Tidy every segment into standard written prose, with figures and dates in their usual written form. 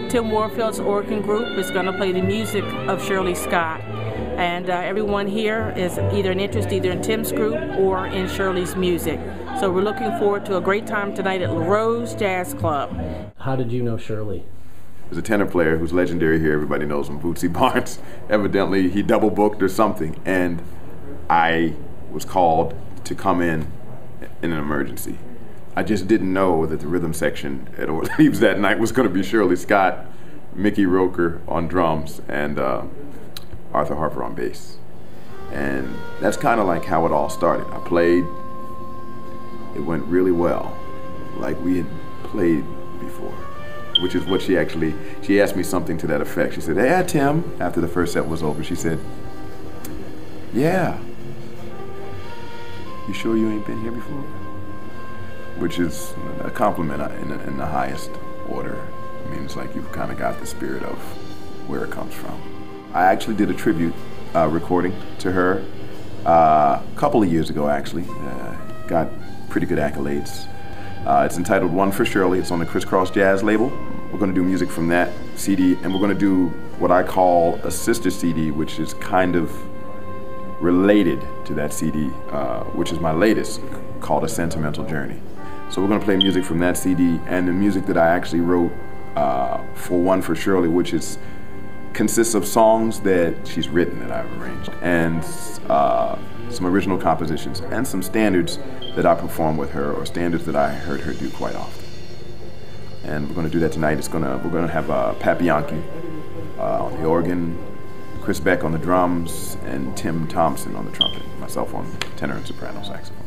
Tim Warfield's organ group is going to play the music of Shirley Scott. And everyone here is either an interest either in Tim's group or in Shirley's music. So we're looking forward to a great time tonight at La Rose Jazz Club. How did you know Shirley? There's a tenor player who's legendary here. Everybody knows him, Bootsy Barnes. Evidently, he double booked or something, and I was called to come in an emergency. I just didn't know that the rhythm section at Orleans that night was going to be Shirley Scott, Mickey Roker on drums, and Arthur Harper on bass. And that's kind of like how it all started. I played, it went really well, like we had played before, which is what she asked me something to that effect. She said, "Hey, Tim," after the first set was over, she said, "Yeah, you sure you ain't been here before?" Which is a compliment in the highest order. I mean, it's like you've kind of got the spirit of where it comes from. I actually did a tribute recording to her a couple of years ago, actually. Got pretty good accolades. It's entitled One for Shirley. It's on the Crisscross Jazz label. We're going to do music from that CD, and we're going to do what I call a sister CD, which is kind of related to that CD, which is my latest, called A Sentimental Journey. So we're going to play music from that CD and the music that I actually wrote for One for Shirley, which consists of songs that she's written that I've arranged, and some original compositions, and some standards that I perform with her, or standards that I heard her do quite often. And we're going to do that tonight. We're going to have Pat Bianchi on the organ, Chris Beck on the drums, and Tim Thompson on the trumpet, myself on tenor and soprano saxophone.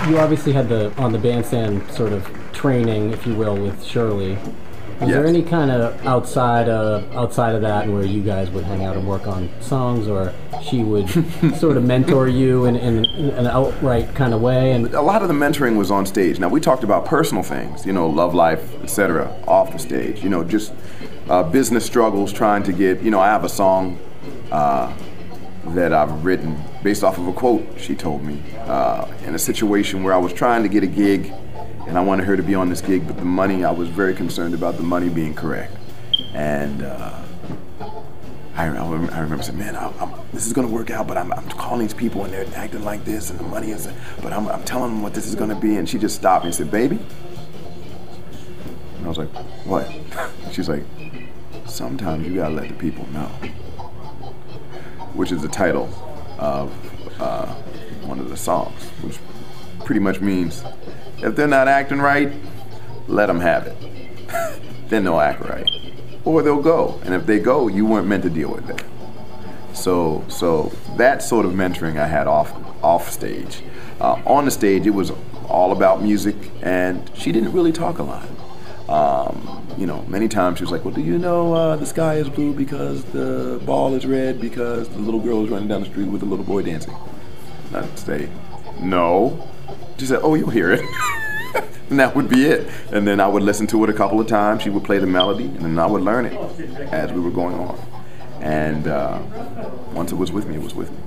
You obviously had on the bandstand sort of training, if you will, with Shirley. Was there any kind of outside of that where you guys would hang out and work on songs, or she would sort of mentor you in an outright kind of way? And a lot of the mentoring was on stage. Now, we talked about personal things, you know, love life, etc., off the stage. You know, just business struggles, trying to get, you know, I have a song that I've written based off of a quote she told me in a situation where I was trying to get a gig and I wanted her to be on this gig, but the money, I was very concerned about the money being correct. And I remember saying, man, this is going to work out, but I'm calling these people and they're acting like this and the money is, but I'm telling them what this is going to be. And she just stopped me and said, "Baby?" And I was like, "What?" She's like, "Sometimes you got to let the people know." Which is the title of one of the songs, which pretty much means if they're not acting right, let them have it. Then they'll act right, or they'll go. And if they go, you weren't meant to deal with that. So that sort of mentoring I had off stage. On the stage, it was all about music, and she didn't really talk a lot. You know, many times she was like, "Well, do you know the sky is blue because the ball is red because the little girl is running down the street with the little boy dancing?" And I'd say, "No." She said, "Oh, you'll hear it." And that would be it. And then I would listen to it a couple of times. She would play the melody, and then I would learn it as we were going on. And once it was with me, it was with me.